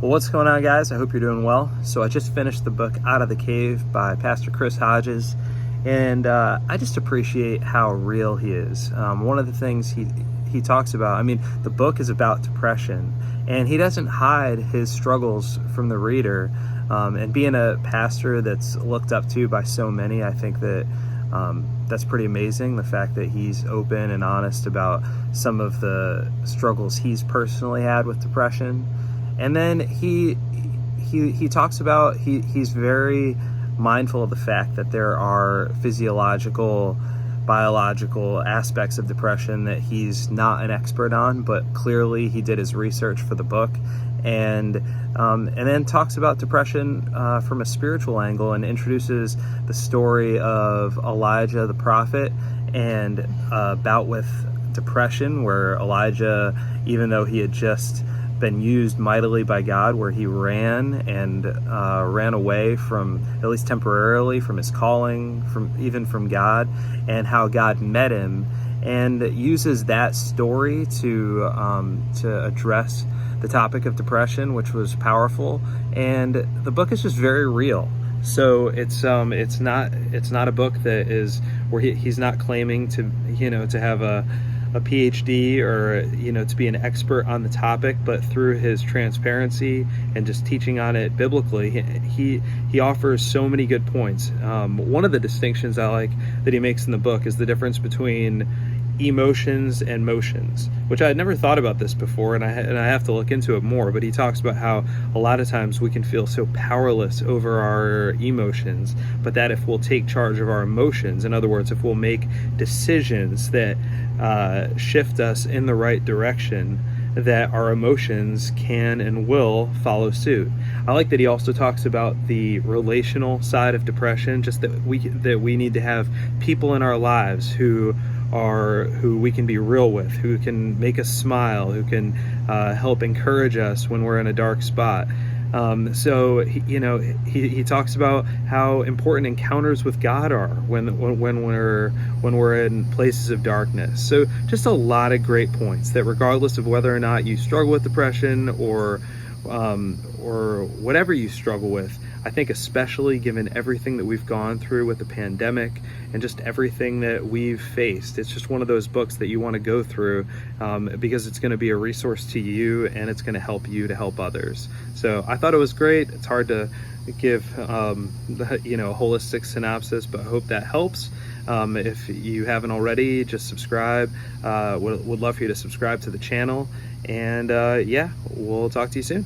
Well, what's going on, guys? I hope you're doing well. So I just finished the book Out of the Cave by Pastor Hodges, and I just appreciate how real he is. One of the things he talks about, I mean, the book is about depression, and he doesn't hide his struggles from the reader. And being a pastor that's looked up to by so many, I think that that's pretty amazing, the fact that he's open and honest about some of the struggles he's personally had with depression. And then he talks about he's very mindful of the fact that there are physiological, biological aspects of depression that he's not an expert on, but clearly he did his research for the book, and then talks about depression from a spiritual angle, and introduces the story of Elijah the prophet and a bout with depression, where Elijah, even though he had just been used mightily by God, where he ran away from, at least temporarily, from his calling, from God, and how God met him, and uses that story to address the topic of depression, which was powerful. And the book is just very real. So it's not a book that is where he's not claiming to have a PhD or to be an expert on the topic, but through his transparency and just teaching on it biblically, he offers so many good points. One of the distinctions I like that he makes in the book is the difference between emotions and motions, which I had never thought about this before, and I have to look into it more. But he talks about how a lot of times we can feel so powerless over our emotions, but that if we'll take charge of our emotions, in other words, if we'll make decisions that shift us in the right direction, that our emotions can and will follow suit. I like that he also talks about the relational side of depression, just that we need to have people in our lives who we can be real with, who can make us smile, who can help encourage us when we're in a dark spot. So he talks about how important encounters with God are when we're in places of darkness. So just a lot of great points that, regardless of whether or not you struggle with depression or whatever you struggle with, I think especially given everything that we've gone through with the pandemic and just everything that we've faced, it's just one of those books that you want to go through because it's going to be a resource to you, and it's going to help you to help others. So I thought it was great. It's hard to give a holistic synopsis, but I hope that helps. If you haven't already, just subscribe. Would love for you to subscribe to the channel, and we'll talk to you soon.